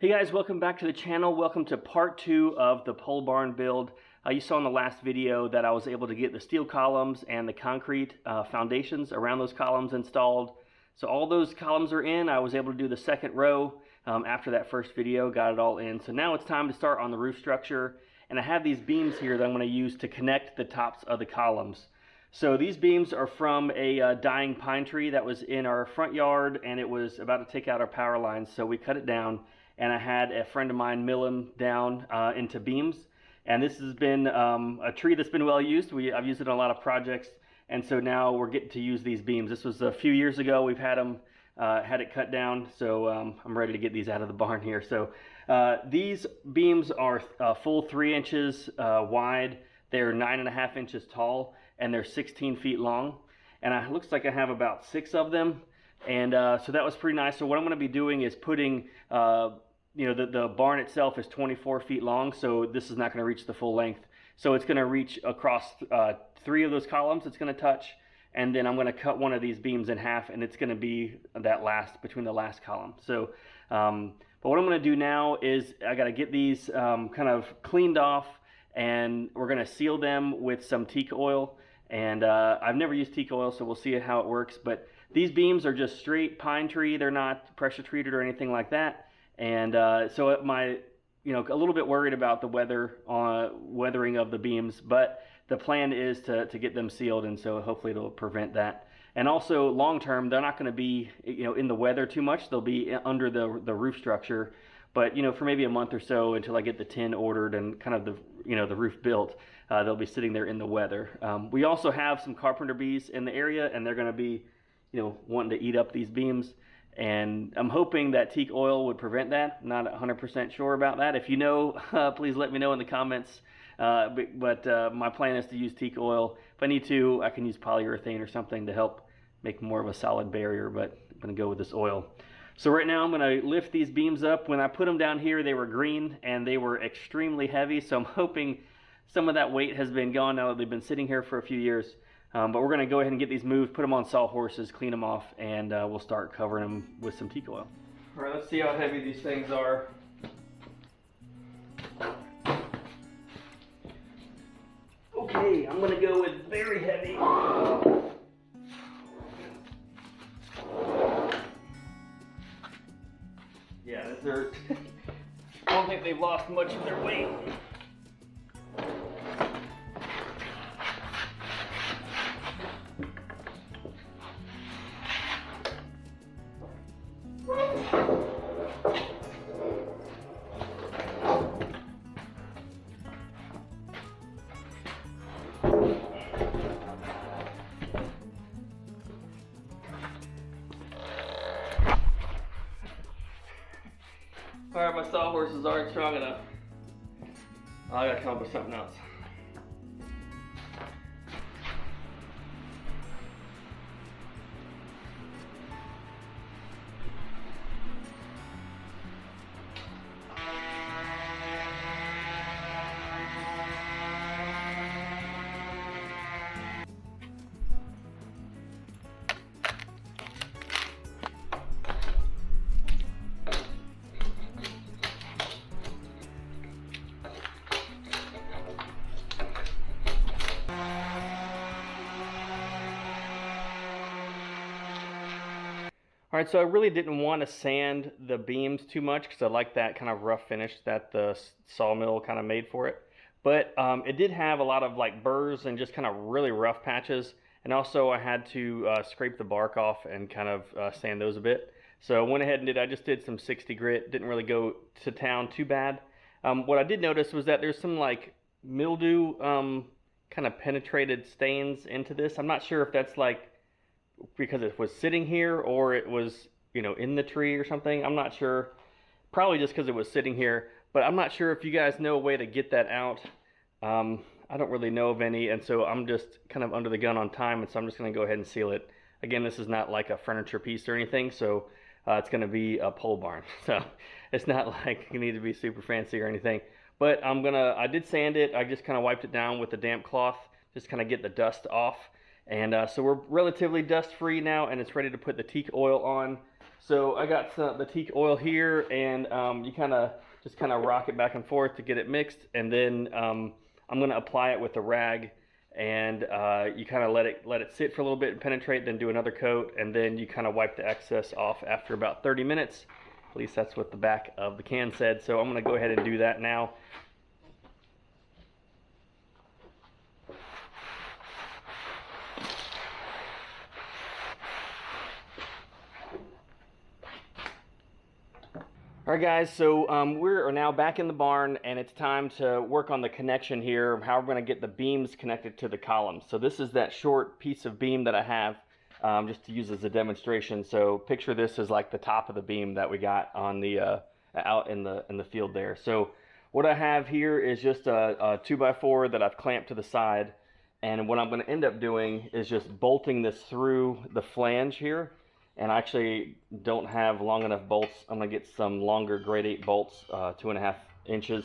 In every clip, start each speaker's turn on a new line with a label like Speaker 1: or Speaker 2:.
Speaker 1: Hey guys, welcome back to the channel. Welcome to part 2 of the pole barn build. You saw in the last video that I was able to get the steel columns and the concrete foundations around those columns installed. So all those columns are in. I was able to do the second row after that first video, got it all in. So now it's time to start on the roof structure. And I have these beams here that I'm going to use to connect the tops of the columns. So these beams are from a dying pine tree that was in our front yard, and it was about to take out our power lines, so we cut it down. And I had a friend of mine mill them down into beams. And this has been a tree that's been well used. I've used it on a lot of projects. And so now we're getting to use these beams. This was a few years ago. We've had them, had it cut down. So I'm ready to get these out of the barn here. So these beams are full 3 inches wide. They're 9.5 inches tall, and they're 16 feet long. And it looks like I have about 6 of them. And so that was pretty nice. So what I'm going to be doing is putting the barn itself is 24 feet long, so this is not going to reach the full length. So it's going to reach across 3 of those columns it's going to touch, and then I'm going to cut one of these beams in half, and it's going to be that between the last column. So, but what I'm going to do now is I got to get these kind of cleaned off, and we're going to seal them with some teak oil. And I've never used teak oil, so we'll see how it works. But these beams are just straight pine tree. They're not pressure treated or anything like that. And so a little bit worried about the weathering of the beams, but the plan is to get them sealed, and so hopefully it'll prevent that. And also long term, they're not going to be in the weather too much. They'll be under the roof structure, but for maybe a month or so until I get the tin ordered and kind of the roof built, they'll be sitting there in the weather. We also have some carpenter bees in the area, and they're going to be wanting to eat up these beams. And I'm hoping that teak oil would prevent that. Not 100% sure about that. If you know, please let me know in the comments. But my plan is to use teak oil. If I need to, I can use polyurethane or something to help make more of a solid barrier, but I'm going to go with this oil. So right now I'm going to lift these beams up. When I put them down here, they were green and they were extremely heavy. So I'm hoping some of that weight has been gone now that they've been sitting here for a few years. But we're going to go ahead and get these moved, put them on sawhorses, clean them off, and we'll start covering them with some teak oil. All right, let's see how heavy these things are. Okay, I'm going to go with very heavy. Yeah, they're I don't think they've lost much of their weight. Alright, my sawhorses aren't strong enough. I gotta come up with something else. All right, so I really didn't want to sand the beams too much because I like that kind of rough finish that the sawmill kind of made for it. But it did have a lot of like burrs and just kind of really rough patches. And also I had to scrape the bark off and kind of sand those a bit. So I went ahead and I just did some 60 grit. Didn't really go to town too bad. What I did notice was that there's some like mildew kind of penetrated stains into this. I'm not sure if that's like because it was sitting here or it was in the tree or something. I'm not sure. Probably just because it was sitting here, but I'm not sure if you guys know a way to get that out. I don't really know of any, and so I'm just kind of under the gun on time, and so I'm just going to go ahead and seal it. Again, this is not like a furniture piece or anything, so it's going to be a pole barn. So it's not like you need to be super fancy or anything. But I did sand it. I just kind of wiped it down with a damp cloth, just kind of get the dust off. And so we're relatively dust free now, and it's ready to put the teak oil on. So I got the teak oil here, and you just kind of rock it back and forth to get it mixed, and then I'm going to apply it with a rag, and you kind of let it sit for a little bit and penetrate, then do another coat, and then you kind of wipe the excess off after about 30 minutes. At least that's what the back of the can said. So I'm going to go ahead and do that now. All right, guys, so we are now back in the barn, and it's time to work on the connection here, how we're going to get the beams connected to the columns. So this is that short piece of beam that I have, just to use as a demonstration. So picture this as like the top of the beam that we got on the out in the field there. So what I have here is just a 2x4 that I've clamped to the side, and what I'm going to end up doing is just bolting this through the flange here. And I actually don't have long enough bolts. I'm going to get some longer grade 8 bolts, 2.5 inches,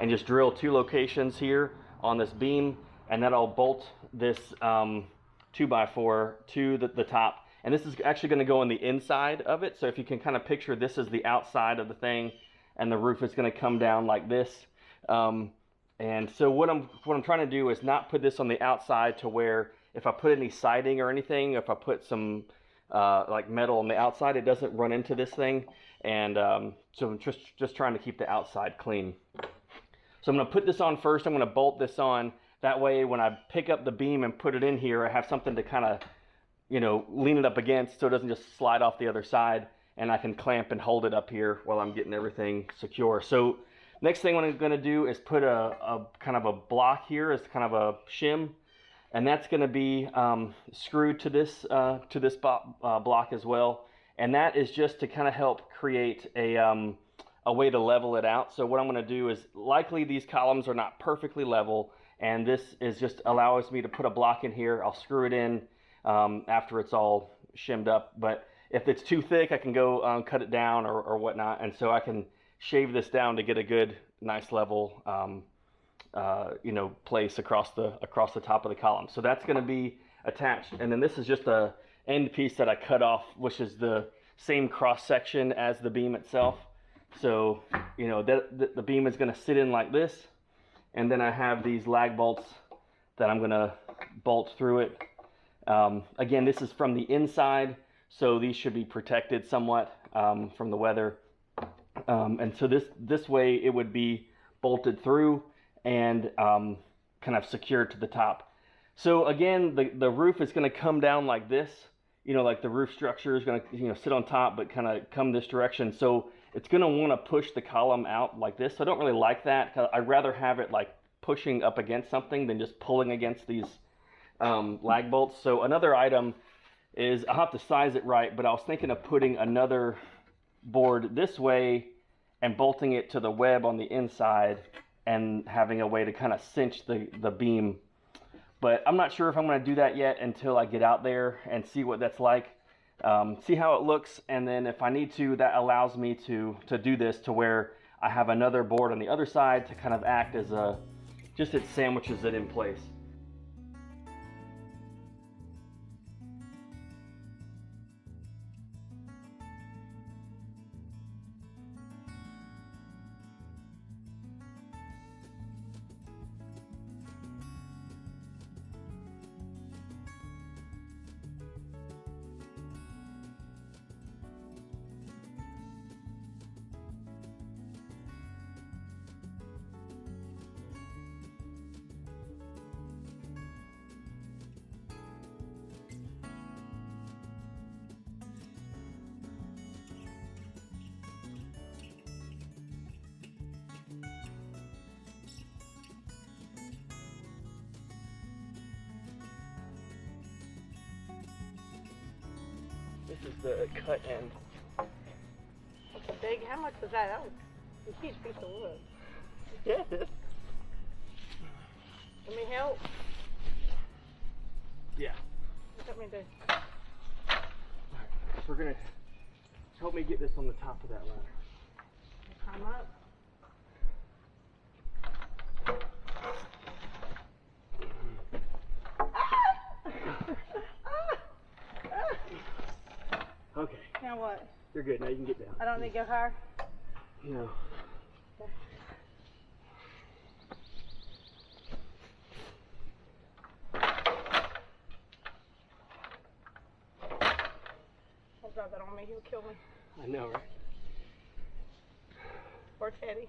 Speaker 1: and just drill 2 locations here on this beam, and that'll bolt this 2x4 to the top. And this is actually going to go on the inside of it. So if you can kind of picture, this is the outside of the thing, and the roof is going to come down like this. And so what I'm trying to do is not put this on the outside to where if I put any siding or anything, if I put some like metal on the outside, it doesn't run into this thing. And so I'm just trying to keep the outside clean. So I'm going to put this on first. I'm going to bolt this on. That way when I pick up the beam and put it in here, I have something to kind of, you know, lean it up against so it doesn't just slide off the other side, and I can clamp and hold it up here while I'm getting everything secure. So next thing I'm going to do is put a kind of a block here as kind of a shim. And that's going to be screwed to this block as well. And that is just to kind of help create a way to level it out. So what I'm going to do is, likely these columns are not perfectly level, and this is just allows me to put a block in here. I'll screw it in after it's all shimmed up. But if it's too thick, I can go cut it down or whatnot. And so I can shave this down to get a good, nice level you know, place across the top of the column. So that's going to be attached, and then this is just a end piece that I cut off, which is the same cross section as the beam itself. So you know that the beam is going to sit in like this, and then I have these lag bolts that I'm going to bolt through it. Again, this is from the inside, so these should be protected somewhat from the weather, and so this way it would be bolted through and kind of secured to the top. So again, the roof is going to come down like this, you know, like the roof structure is going to, you know, sit on top but kind of come this direction. So it's going to want to push the column out like this. So I don't really like that. I'd rather have it like pushing up against something than just pulling against these lag bolts. So another item is, I'll have to size it right, but I was thinking of putting another board this way and bolting it to the web on the inside, and having a way to kind of cinch the beam. But I'm not sure if I'm going to do that yet until I get out there and see what that's like, see how it looks, and then if I need to, that allows me to do this to where I have another board on the other side to kind of act as just it sandwiches it in place. This is the cut end.
Speaker 2: That's a big, how much was that? That was a huge piece of wood.
Speaker 1: Yeah, it is.
Speaker 2: Let me help.
Speaker 1: Yeah.
Speaker 2: What do you want me to do?
Speaker 1: Alright, we're gonna help me get this on the top of that ladder.
Speaker 2: Climb up.
Speaker 1: Okay.
Speaker 2: Now what?
Speaker 1: You're good. Now you can get down.
Speaker 2: I don't need to go higher?
Speaker 1: No.
Speaker 2: Don't drop that on me. He'll kill me.
Speaker 1: I know, right?
Speaker 2: Or Teddy.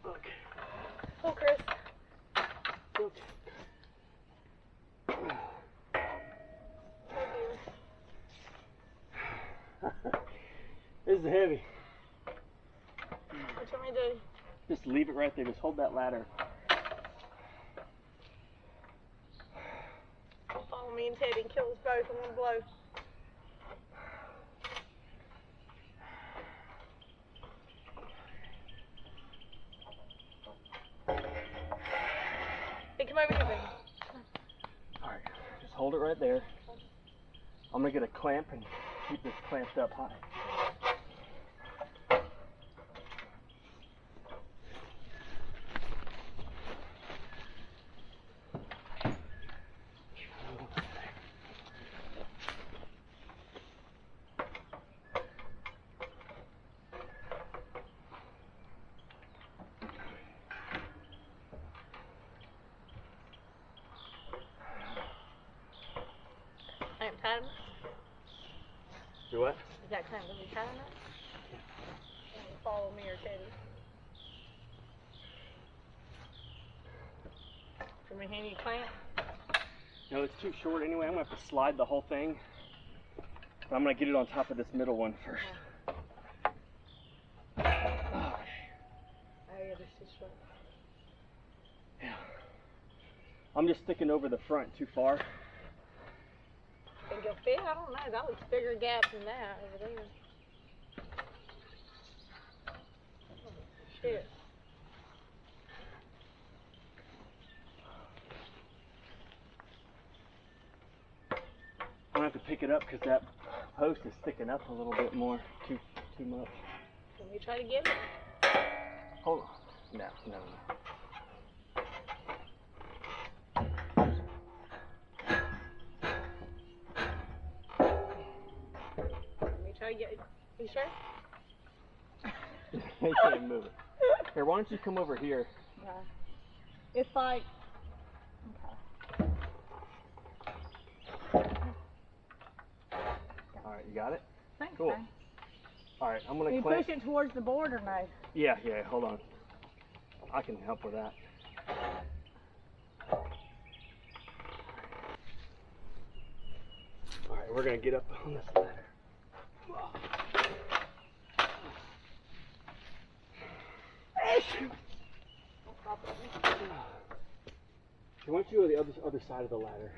Speaker 1: Okay.
Speaker 2: Oh, Chris.
Speaker 1: Okay. This is heavy.
Speaker 2: What you want me to do?
Speaker 1: Just leave it right there. Just hold that ladder.
Speaker 2: Follow me and Teddy and kill us both in one blow. Hey, come over here, baby.
Speaker 1: Alright, just hold it right there. I'm going to get a clamp and keep this clamped up high.
Speaker 2: Clamp tight enough?
Speaker 1: Do what?
Speaker 2: Is that clamp going to be tight enough? Yeah. Follow me or Teddy. Do you want me to hand you a clamp?
Speaker 1: No, it's too short anyway. I'm going to have to slide the whole thing. But I'm going to get it on top of this middle one first.
Speaker 2: Oh, yeah, this is short.
Speaker 1: Yeah. I'm just sticking over the front too far.
Speaker 2: Think you'll fit? I don't know. That looks bigger gap than that over there. Shit.
Speaker 1: I'm going to have to pick it up because that post is sticking up a little bit more. Too much.
Speaker 2: Can you try to get it?
Speaker 1: Hold on. No.
Speaker 2: Let me try to get it. You sure?
Speaker 1: You can't move it. Here, why don't you come over here?
Speaker 2: Yeah. It's like,
Speaker 1: Alright, you got it?
Speaker 2: thanks,
Speaker 1: Cool.
Speaker 2: man.
Speaker 1: Alright, I'm going
Speaker 2: Can
Speaker 1: to
Speaker 2: you
Speaker 1: clamp.
Speaker 2: push it towards the board or no?
Speaker 1: Yeah, hold on. I can help with that. Alright, we're going to get up on this ladder. Why don't you go to the other side of the ladder?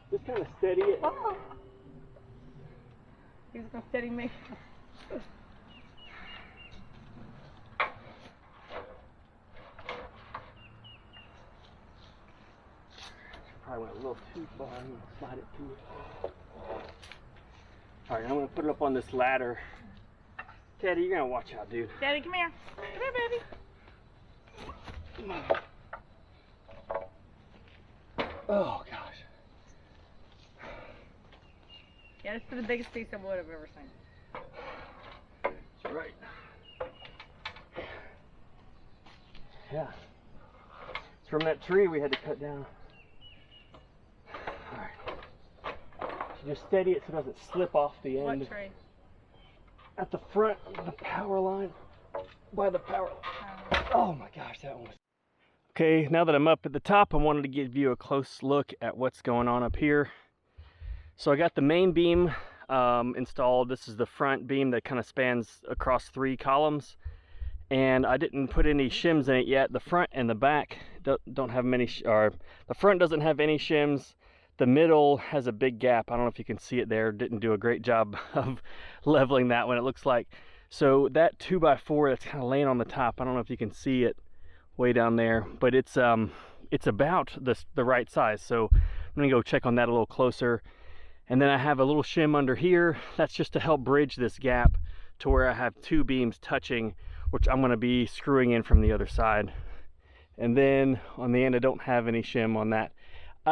Speaker 1: Just kind of steady it.
Speaker 2: Oh. He's going to steady me.
Speaker 1: Probably went a little too far. I'm going to slide it to you. Alright, I'm going to put it up on this ladder. Teddy, you're going to watch out, dude.
Speaker 2: Daddy, come here. Come here, baby.
Speaker 1: Oh, gosh.
Speaker 2: Yeah, this is the biggest piece of wood I've ever seen.
Speaker 1: That's right. Yeah. It's from that tree we had to cut down. Alright. So just steady it so it doesn't slip off the end.
Speaker 2: What tree?
Speaker 1: At the front of the power line. By the power line. Oh my gosh, that one was... Okay, now that I'm up at the top, I wanted to give you a close look at what's going on up here. So I got the main beam installed. This is the front beam that kind of spans across 3 columns. And I didn't put any shims in it yet. The front and the back don't have many, or the front doesn't have any shims. The middle has a big gap. I don't know if you can see it there. Didn't do a great job of leveling that one, it looks like. So that 2x4 that's kind of laying on the top, I don't know if you can see it way down there, but it's about the right size. So I'm gonna go check on that a little closer. And then I have a little shim under here. That's just to help bridge this gap to where I have 2 beams touching which I'm going to be screwing in from the other side. And then on the end, I don't have any shim on that.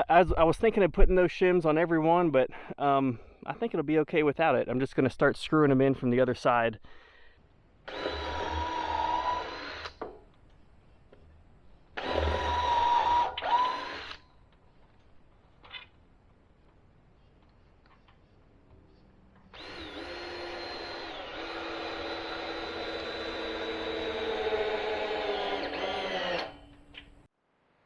Speaker 1: I was thinking of putting those shims on every one, but I think it'll be okay without it. I'm just going to start screwing them in from the other side.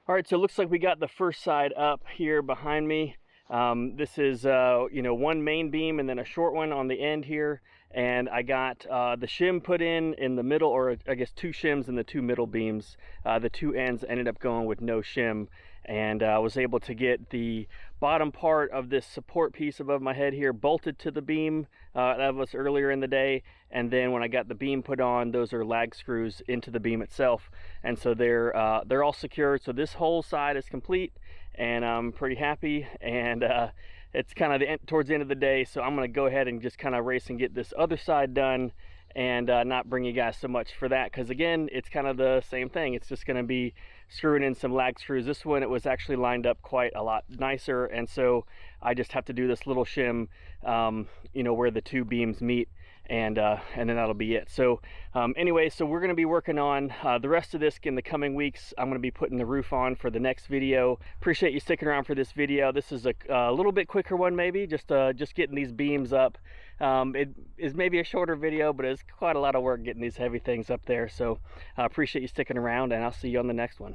Speaker 1: All right, so it looks like we got the first side up here behind me. This is, you know, one main beam and then a short one on the end here. And I got the shim put in the middle, or I guess 2 shims in the 2 middle beams. The 2 ends ended up going with no shim. And I was able to get the bottom part of this support piece above my head here bolted to the beam. That was earlier in the day. And then when I got the beam put on, those are lag screws into the beam itself. And so they're all secured. So this whole side is complete, and I'm pretty happy. And it's kind of towards the end of the day, so I'm going to go ahead and just kind of race and get this other side done, and not bring you guys so much for that, because again, it's kind of the same thing. It's just going to be screwing in some lag screws. This one, it was actually lined up quite a lot nicer, and so I just have to do this little shim, you know, where the 2 beams meet, and then that'll be it. So anyway, so we're going to be working on the rest of this in the coming weeks. I'm going to be putting the roof on for the next video. Appreciate you sticking around for this video. This is a little bit quicker one, maybe, just getting these beams up. It is maybe a shorter video, but it's quite a lot of work getting these heavy things up there. So I appreciate you sticking around, and I'll see you on the next one.